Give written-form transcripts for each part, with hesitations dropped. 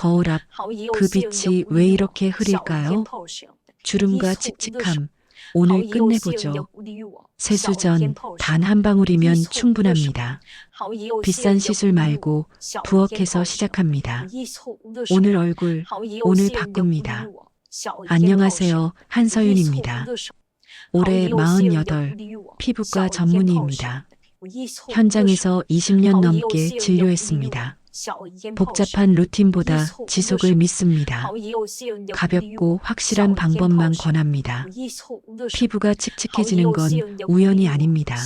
거울 앞, 그 빛이 왜 이렇게 흐릴까요? 주름과 칙칙함, 오늘 끝내보죠. 세수전 단 한 방울이면 충분합니다. 비싼 시술 말고 부엌에서 시작합니다. 오늘 얼굴, 오늘 바꿉니다. 안녕하세요, 한서윤입니다. 올해 48, 피부과 전문의입니다. 현장에서 20년 넘게 진료했습니다. 복잡한 루틴보다 지속을 믿습니다. 가볍고 확실한 방법만 권합니다. 피부가 칙칙해지는 건 우연이 아닙니다.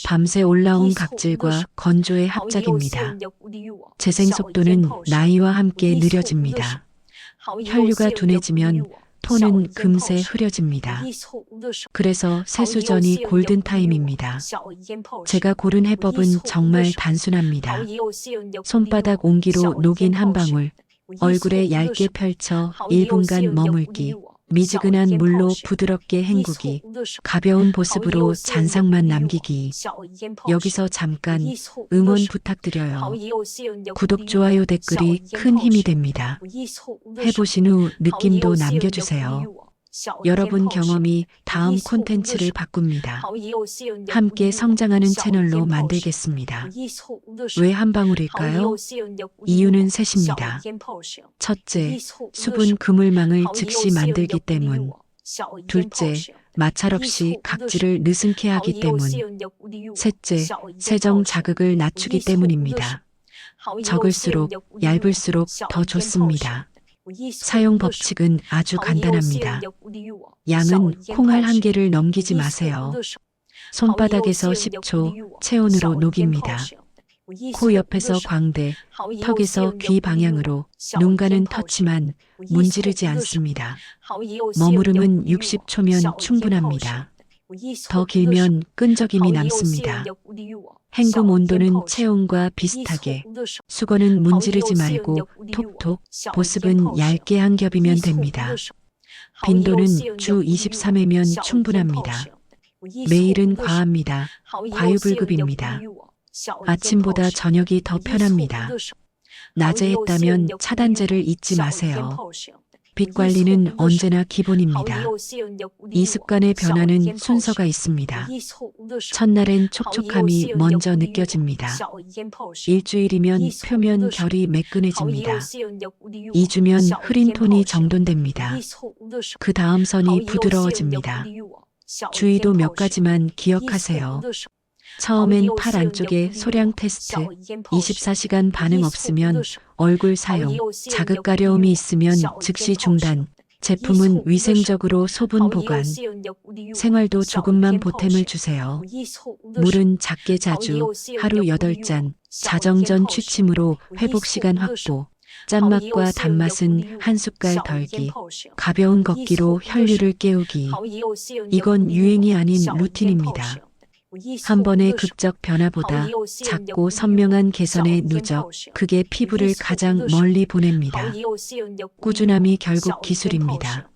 밤새 올라온 각질과 건조의 합작입니다. 재생 속도는 나이와 함께 느려집니다. 혈류가 둔해지면 톤은 금세 흐려집니다. 그래서 세수전이 골든타임입니다. 제가 고른 해법은 정말 단순합니다. 손바닥 온기로 녹인 한 방울, 얼굴에 얇게 펼쳐 1분간 머물기, 미지근한 물로 부드럽게 헹구기, 가벼운 보습으로 잔상만 남기기. 여기서 잠깐 응원 부탁드려요. 구독, 좋아요, 댓글이 큰 힘이 됩니다. 해보신 후 느낌도 남겨주세요. 여러분 경험이 다음 콘텐츠를 바꿉니다. 함께 성장하는 채널로 만들겠습니다. 왜 한 방울일까요? 이유는 셋입니다. 첫째, 수분 그물망을 즉시 만들기 때문. 둘째, 마찰 없이 각질을 느슨케 하기 때문. 셋째, 세정 자극을 낮추기 때문입니다. 적을수록 얇을수록 더 좋습니다. 사용 법칙은 아주 간단합니다. 양은 콩알 1개를 넘기지 마세요. 손바닥에서 10초 체온으로 녹입니다. 코 옆에서 광대, 턱에서 귀 방향으로 눈가는 터치만 문지르지 않습니다. 머무름은 60초면 충분합니다. 더 길면 끈적임이 남습니다. 헹굼 온도는 체온과 비슷하게, 수건은 문지르지 말고 톡톡, 보습은 얇게 한 겹이면 됩니다. 빈도는 주 23회면 충분합니다. 매일은 과합니다. 과유불급입니다. 아침보다 저녁이 더 편합니다. 낮에 했다면 차단제를 잊지 마세요. 빛 관리는 언제나 기본입니다. 이 습관의 변화는 순서가 있습니다. 첫날엔 촉촉함이 먼저 느껴집니다. 일주일이면 표면 결이 매끈해집니다. 2주면 흐린 톤이 정돈됩니다. 그 다음 선이 부드러워집니다. 주의도 몇 가지만 기억하세요. 처음엔 팔 안쪽에 소량 테스트, 24시간 반응 없으면 얼굴 사용, 자극 가려움이 있으면 즉시 중단, 제품은 위생적으로 소분 보관, 생활도 조금만 보탬을 주세요. 물은 작게 자주, 하루 8잔, 자정전 취침으로 회복 시간 확보, 짠맛과 단맛은 한 숟갈 덜기, 가벼운 걷기로 혈류를 깨우기. 이건 유행이 아닌 루틴입니다. 한 번의 극적 변화보다 작고 선명한 개선의 누적, 그게 피부를 가장 멀리 보냅니다. 꾸준함이 결국 기술입니다.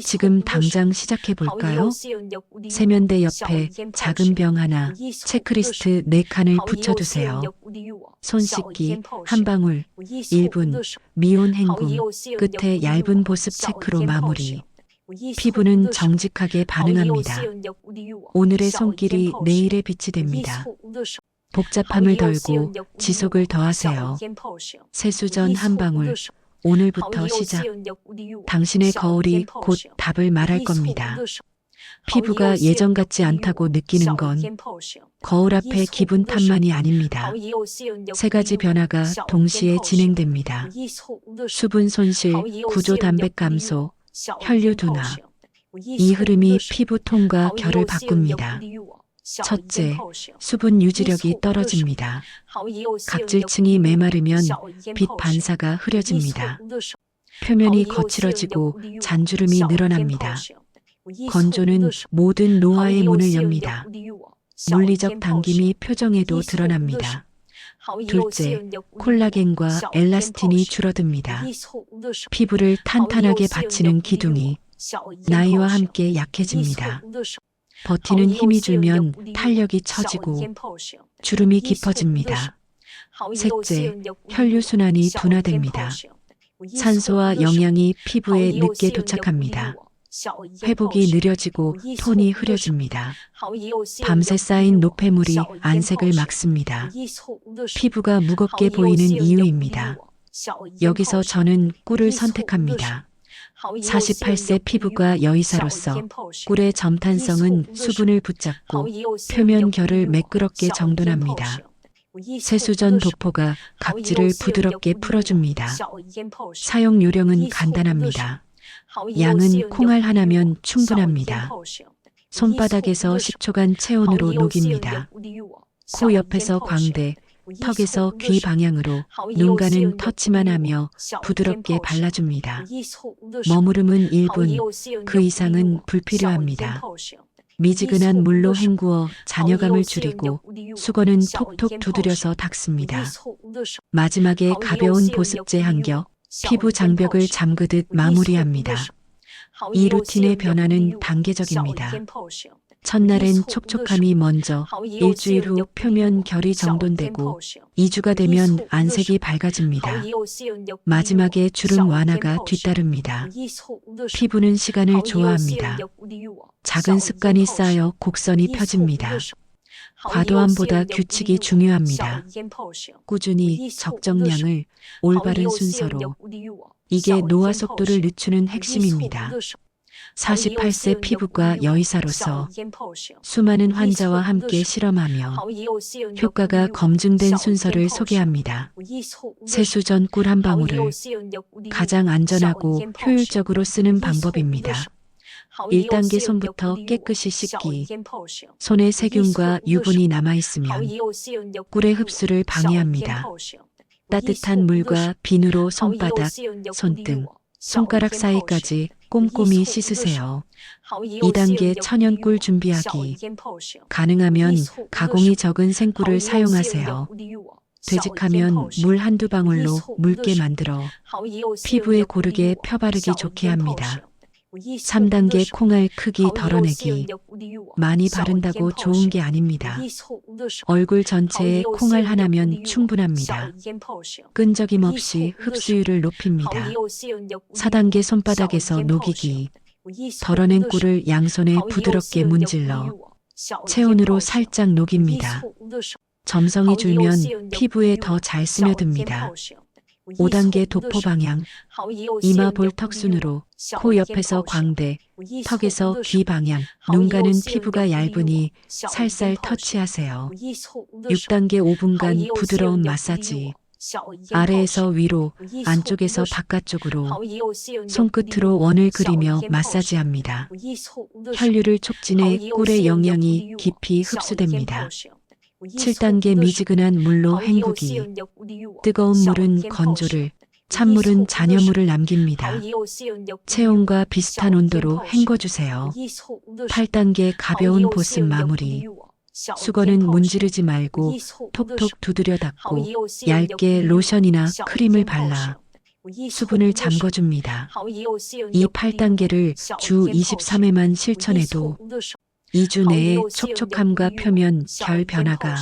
지금 당장 시작해 볼까요? 세면대 옆에 작은 병 하나, 체크리스트 4칸을 붙여두세요. 손 씻기, 한 방울, 1분, 미온 헹굼, 끝에 얇은 보습 체크로 마무리. 피부는 정직하게 반응합니다. 오늘의 손길이 내일의 빛이 됩니다. 복잡함을 덜고 지속을 더하세요. 세수전 한 방울, 오늘부터 시작. 당신의 거울이 곧 답을 말할 겁니다. 피부가 예전 같지 않다고 느끼는 건 거울 앞의 기분 탓만이 아닙니다. 3가지 변화가 동시에 진행됩니다. 수분 손실, 구조 단백 감소, 혈류 둔화. 이 흐름이 피부 톤과 결을 바꿉니다. 첫째, 수분 유지력이 떨어집니다. 각질층이 메마르면 빛 반사가 흐려집니다. 표면이 거칠어지고 잔주름이 늘어납니다. 건조는 모든 노화의 문을 엽니다. 물리적 당김이 표정에도 드러납니다. 둘째, 콜라겐과 엘라스틴이 줄어듭니다. 피부를 탄탄하게 받치는 기둥이 나이와 함께 약해집니다. 버티는 힘이 줄면 탄력이 처지고 주름이 깊어집니다. 셋째, 혈류순환이 둔화됩니다. 산소와 영양이 피부에 늦게 도착합니다. 회복이 느려지고 톤이 흐려집니다. 밤새 쌓인 노폐물이 안색을 막습니다. 피부가 무겁게 보이는 이유입니다. 여기서 저는 꿀을 선택합니다. 48세 피부과 여의사로서 꿀의 점탄성은 수분을 붙잡고 표면 결을 매끄럽게 정돈합니다. 세수전 도포가 각질을 부드럽게 풀어줍니다. 사용 요령은 간단합니다. 양은 콩알 하나면 충분합니다. 손바닥에서 10초간 체온으로 녹입니다. 코 옆에서 광대, 턱에서 귀 방향으로 눈가는 터치만 하며 부드럽게 발라줍니다. 머무름은 1분, 그 이상은 불필요합니다. 미지근한 물로 헹구어 잔여감을 줄이고 수건은 톡톡 두드려서 닦습니다. 마지막에 가벼운 보습제 한 겹, 피부 장벽을 잠그듯 마무리합니다. 이 루틴의 변화는 단계적입니다. 첫날엔 촉촉함이 먼저, 일주일 후 표면 결이 정돈되고 2주가 되면 안색이 밝아집니다. 마지막에 주름 완화가 뒤따릅니다. 피부는 시간을 좋아합니다. 작은 습관이 쌓여 곡선이 펴집니다. 과도함보다 규칙이 중요합니다. 꾸준히 적정량을 올바른 순서로. 이게 노화 속도를 늦추는 핵심입니다. 48세 피부과 여의사로서 수많은 환자와 함께 실험하며 효과가 검증된 순서를 소개합니다. 세수 전 꿀 한 방울을 가장 안전하고 효율적으로 쓰는 방법입니다. 1단계 손부터 깨끗이 씻기. 손에 세균과 유분이 남아있으면 꿀의 흡수를 방해합니다. 따뜻한 물과 비누로 손바닥, 손등, 손가락 사이까지 꼼꼼히 씻으세요. 2단계 천연꿀 준비하기. 가능하면 가공이 적은 생꿀을 사용하세요. 되직하면 물 한두 방울로 묽게 만들어 피부에 고르게 펴바르기 좋게 합니다. 3단계 콩알 크기 덜어내기. 많이 바른다고 좋은 게 아닙니다. 얼굴 전체에 콩알 하나면 충분합니다. 끈적임 없이 흡수율을 높입니다. 4단계 손바닥에서 녹이기. 덜어낸 꿀을 양손에 부드럽게 문질러 체온으로 살짝 녹입니다. 점성이 줄면 피부에 더 잘 스며듭니다. 5단계 도포 방향. 이마 볼 턱순으로 코 옆에서 광대, 턱에서 귀 방향. 눈 가는 피부가 얇으니 살살 터치하세요. 6단계 5분간 부드러운 마사지. 아래에서 위로, 안쪽에서 바깥쪽으로 손끝으로 원을 그리며 마사지합니다. 혈류를 촉진해 꿀의 영양이 깊이 흡수됩니다. 7단계 미지근한 물로 헹구기. 뜨거운 물은 건조를, 찬물은 잔여물을 남깁니다. 체온과 비슷한 온도로 헹궈주세요. 8단계 가벼운 보습 마무리. 수건은 문지르지 말고 톡톡 두드려 닦고 얇게 로션이나 크림을 발라 수분을 잠궈줍니다. 이 8단계를 주 23회만 실천해도 2주 내에 촉촉함과 표면 결 변화가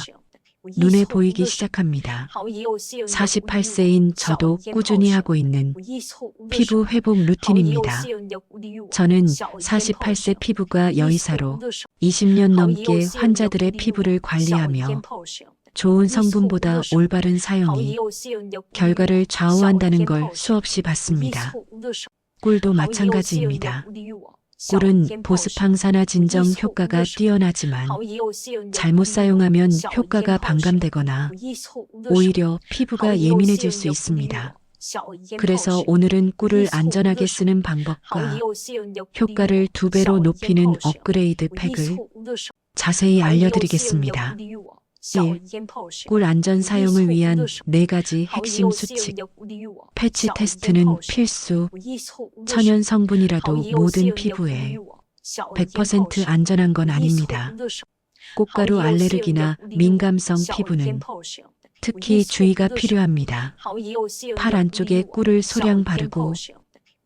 눈에 보이기 시작합니다. 48세인 저도 꾸준히 하고 있는 피부 회복 루틴입니다. 저는 48세 피부과 여의사로 20년 넘게 환자들의 피부를 관리하며 좋은 성분보다 올바른 사용이 결과를 좌우한다는 걸 수없이 봤습니다. 꿀도 마찬가지입니다. 꿀은 보습 항산화 진정 효과가 뛰어나지만 잘못 사용하면 효과가 반감되거나 오히려 피부가 예민해질 수 있습니다. 그래서 오늘은 꿀을 안전하게 쓰는 방법과 효과를 2배로 높이는 업그레이드 팩을 자세히 알려드리겠습니다. 1. 꿀 안전 사용을 위한 4가지 핵심 수칙. 패치 테스트는 필수. 천연 성분이라도 모든 피부에 100% 안전한 건 아닙니다. 꽃가루 알레르기나 민감성 피부는 특히 주의가 필요합니다. 팔 안쪽에 꿀을 소량 바르고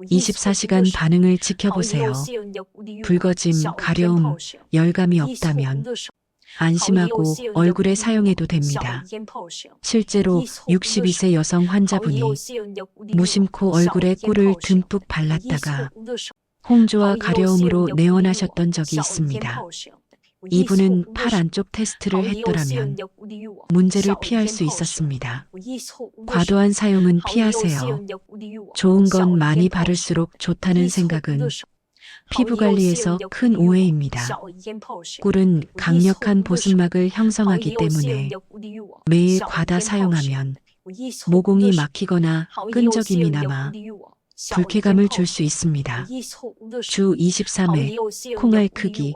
24시간 반응을 지켜보세요. 붉어짐, 가려움, 열감이 없다면 안심하고 얼굴에 사용해도 됩니다. 실제로 62세 여성 환자분이 무심코 얼굴에 꿀을 듬뿍 발랐다가 홍조와 가려움으로 내원하셨던 적이 있습니다. 이분은 팔 안쪽 테스트를 했더라면 문제를 피할 수 있었습니다. 과도한 사용은 피하세요. 좋은 건 많이 바를수록 좋다는 생각은 피부 관리에서 큰 오해입니다. 꿀은 강력한 보습막을 형성하기 때문에 매일 과다 사용하면 모공이 막히거나 끈적임이 남아 불쾌감을 줄 수 있습니다. 주 23회 콩알 크기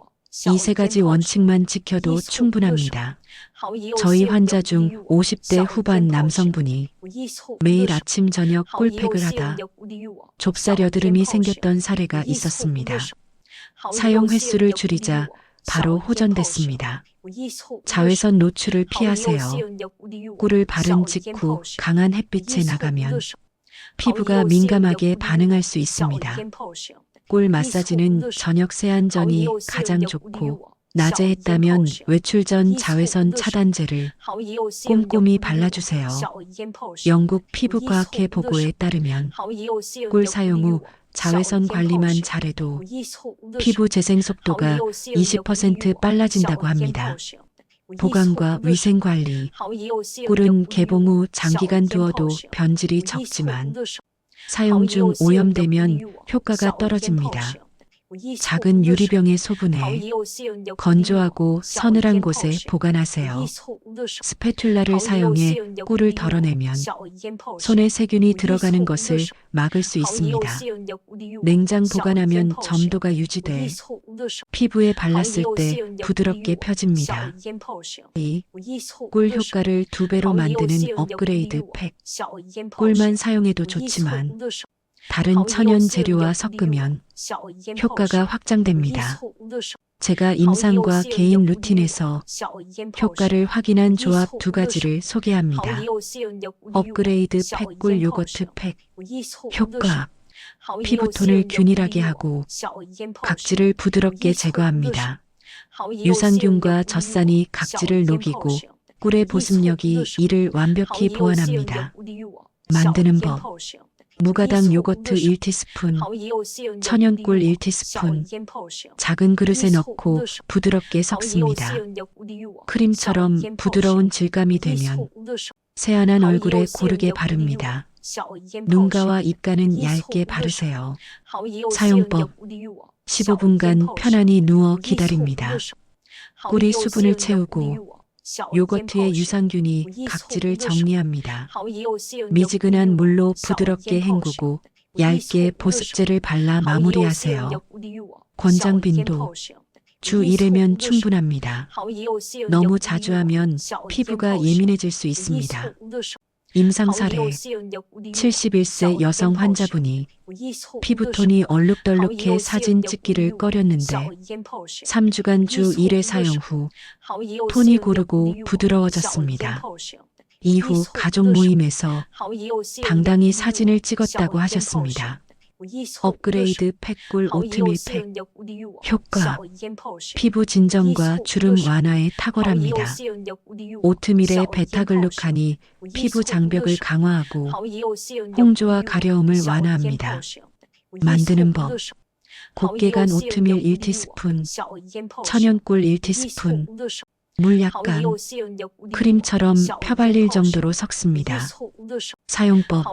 이 세 가지 원칙만 지켜도 충분합니다. 저희 환자 중 50대 후반 남성분이 매일 아침 저녁 꿀팩을 하다 좁쌀 여드름이 생겼던 사례가 있었습니다. 사용 횟수를 줄이자 바로 호전됐습니다. 자외선 노출을 피하세요. 꿀을 바른 직후 강한 햇빛에 나가면 피부가 민감하게 반응할 수 있습니다. 꿀 마사지는 저녁 세안 전이 가장 좋고 낮에 했다면 외출 전 자외선 차단제를 꼼꼼히 발라주세요. 영국 피부과학회 보고에 따르면 꿀 사용 후 자외선 관리만 잘해도 피부 재생 속도가 20% 빨라진다고 합니다. 보관과 위생 관리. 꿀은 개봉 후 장기간 두어도 변질이 적지만 사용 중 오염되면 효과가 떨어집니다. 작은 유리병의 소분해 건조하고 서늘한 곳에 보관하세요. 스패툴라를 사용해 꿀을 덜어내면 손에 세균이 들어가는 것을 막을 수 있습니다. 냉장 보관하면 점도가 유지돼 피부에 발랐을 때 부드럽게 펴집니다. 이 꿀 효과를 2배로 만드는 업그레이드 팩. 꿀만 사용해도 좋지만 다른 천연 재료와 섞으면 효과가 확장됩니다. 제가 임상과 개인 루틴에서 효과를 확인한 조합 2가지를 소개합니다. 업그레이드 팩 꿀 요거트 팩. 효과. 피부톤을 균일하게 하고 각질을 부드럽게 제거합니다. 유산균과 젖산이 각질을 녹이고 꿀의 보습력이 이를 완벽히 보완합니다. 만드는 법. 무가당 요거트 1티스푼, 천연꿀 1티스푼, 작은 그릇에 넣고 부드럽게 섞습니다. 크림처럼 부드러운 질감이 되면 세안한 얼굴에 고르게 바릅니다. 눈가와 입가는 얇게 바르세요. 사용법. 15분간 편안히 누워 기다립니다. 꿀이 수분을 채우고 요거트의 유산균이 각질을 정리합니다. 미지근한 물로 부드럽게 헹구고 얇게 보습제를 발라 마무리하세요. 권장 빈도. 주 1회면 충분합니다. 너무 자주 하면 피부가 예민해질 수 있습니다. 임상 사례. 71세 여성 환자분이 피부톤이 얼룩덜룩해 사진 찍기를 꺼렸는데 3주간 주 1회 사용 후 톤이 고르고 부드러워졌습니다. 이후 가족 모임에서 당당히 사진을 찍었다고 하셨습니다. 업그레이드 팩꿀 오트밀 팩. 효과. 피부 진정과 주름 완화에 탁월합니다. 오트밀의 베타글루칸이 피부 장벽을 강화하고 홍조와 가려움을 완화합니다. 만드는 법. 곱게 간 오트밀 1티스푼, 천연꿀 1티스푼, 물 약간, 크림처럼 펴발릴 정도로 섞습니다. 사용법.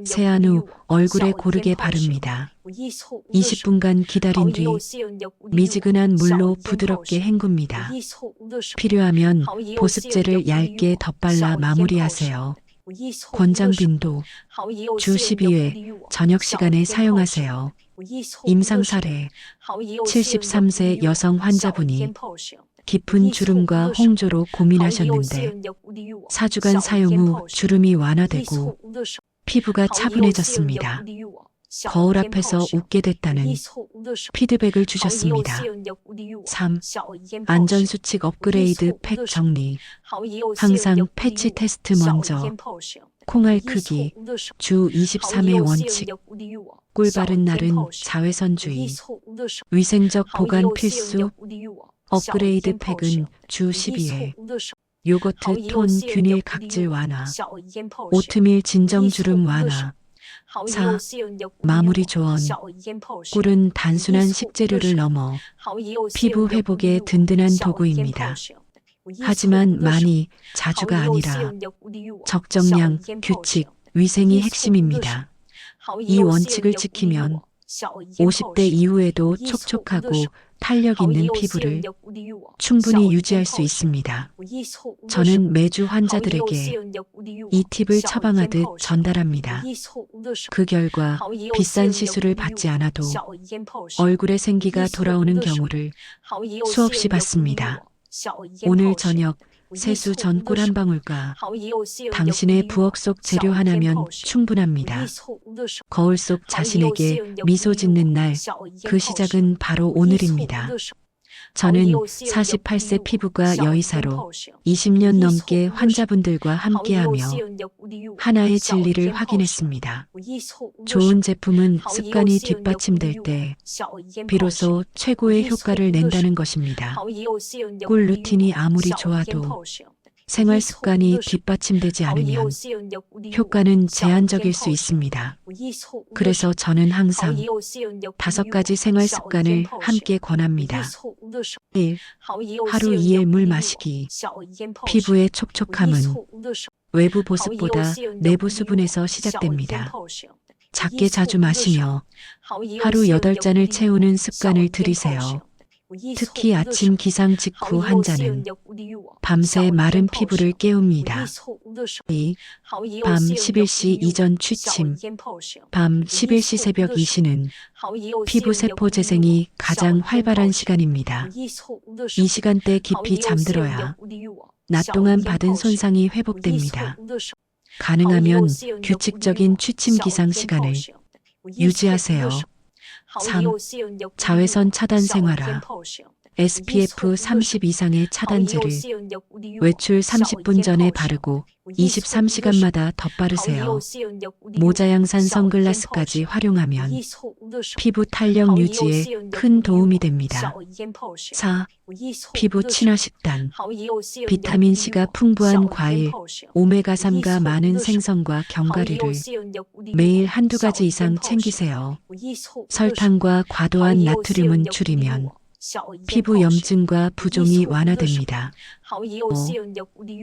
세안 후 얼굴에 고르게 바릅니다. 20분간 기다린 뒤 미지근한 물로 부드럽게 헹굽니다. 필요하면 보습제를 얇게 덧발라 마무리하세요. 권장 빈도. 주 12회 저녁 시간에 사용하세요. 임상 사례. 73세 여성 환자분이 깊은 주름과 홍조로 고민하셨는데 4주간 사용 후 주름이 완화되고 피부가 차분해졌습니다. 거울 앞에서 웃게 됐다는 피드백을 주셨습니다. 3. 안전수칙 업그레이드 팩 정리. 항상 패치 테스트 먼저. 콩알 크기. 주 23회 원칙. 꿀 바른 날은 자외선주의. 위생적 보관 필수. 업그레이드 팩은 주 12회, 요거트 톤 균일 각질 완화, 오트밀 진정 주름 완화. 4. 마무리 조언. 꿀은 단순한 식재료를 넘어 피부 회복에 든든한 도구입니다. 하지만 많이, 자주가 아니라 적정량, 규칙, 위생이 핵심입니다. 이 원칙을 지키면 50대 이후에도 촉촉하고 탄력 있는 피부를 충분히 유지할 수 있습니다. 저는 매주 환자들에게 이 팁을 처방하듯 전달합니다. 그 결과 비싼 시술을 받지 않아도 얼굴에 생기가 돌아오는 경우를 수없이 봤습니다. 오늘 저녁 세수 전 꿀 한 방울과 당신의 부엌 속 재료 하나면 충분합니다. 거울 속 자신에게 미소 짓는 날, 그 시작은 바로 오늘입니다. 저는 48세 피부과 여의사로 20년 넘게 환자분들과 함께하며 하나의 진리를 확인했습니다. 좋은 제품은 습관이 뒷받침될 때 비로소 최고의 효과를 낸다는 것입니다. 꿀 루틴이 아무리 좋아도 생활 습관이 뒷받침되지 않으면 효과는 제한적일 수 있습니다. 그래서 저는 항상 5가지 생활 습관을 함께 권합니다. 1. 하루 2일 물 마시기. 피부의 촉촉함은 외부 보습보다 내부 수분에서 시작됩니다. 작게 자주 마시며 하루 8잔을 채우는 습관을 들이세요. 특히 아침 기상 직후 한 잔은 밤새 마른 피부를 깨웁니다. 2. 밤 11시 이전 취침. 밤 11시 새벽 2시는 피부 세포 재생이 가장 활발한 시간입니다. 이 시간대 깊이 잠들어야 낮 동안 받은 손상이 회복됩니다. 가능하면 규칙적인 취침 기상 시간을 유지하세요. 3. 자외선 차단 생활화. SPF 30 이상의 차단제를 외출 30분 전에 바르고 23시간마다 덧바르세요. 모자 양산 선글라스까지 활용하면 피부 탄력 유지에 큰 도움이 됩니다. 4. 피부 친화 식단. 비타민C가 풍부한 과일, 오메가3가 많은 생선과 견과류를 매일 한두 가지 이상 챙기세요. 설탕과 과도한 나트륨은 줄이면 피부 염증과 부종이 완화됩니다. 5.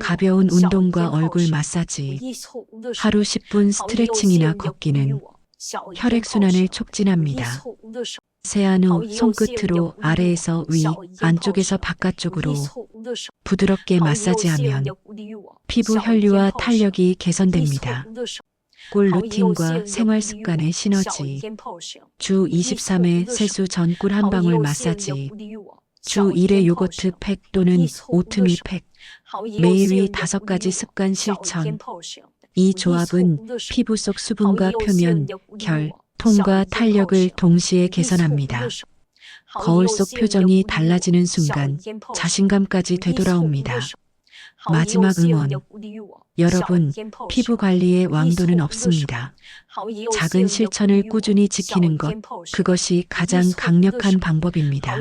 가벼운 운동과 얼굴 마사지. 하루 10분 스트레칭이나 걷기는 혈액순환을 촉진합니다. 세안 후 손끝으로 아래에서 위, 안쪽에서 바깥쪽으로 부드럽게 마사지하면 피부 혈류와 탄력이 개선됩니다. 꿀 루틴과 생활 습관의 시너지. 주 23회 세수 전 꿀 한 방울 마사지. 주 1회 요거트 팩 또는 오트밀 팩. 매일 위 5가지 습관 실천. 이 조합은 피부 속 수분과 표면, 결, 통과 탄력을 동시에 개선합니다. 거울 속 표정이 달라지는 순간 자신감까지 되돌아옵니다. 마지막 응원. 여러분, 피부 관리의 왕도는 없습니다. 작은 실천을 꾸준히 지키는 것, 그것이 가장 강력한 방법입니다.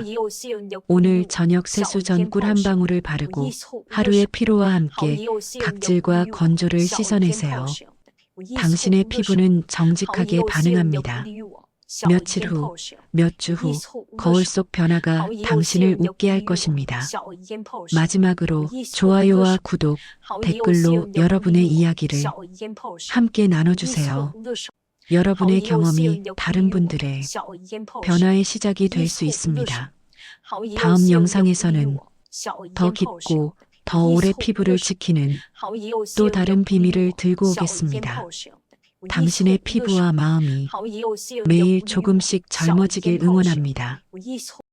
오늘 저녁 세수 전 꿀 한 방울을 바르고 하루의 피로와 함께 각질과 건조를 씻어내세요. 당신의 피부는 정직하게 반응합니다. 며칠 후, 몇 주 후, 거울 속 변화가 당신을 웃게 할 것입니다. 마지막으로 좋아요와 구독, 댓글로 여러분의 이야기를 함께 나눠주세요. 여러분의 경험이 다른 분들의 변화의 시작이 될 수 있습니다. 다음 영상에서는 더 깊고 더 오래 피부를 지키는 또 다른 비밀을 들고 오겠습니다. 당신의 피부와 마음이 매일 조금씩 젊어지길 응원합니다.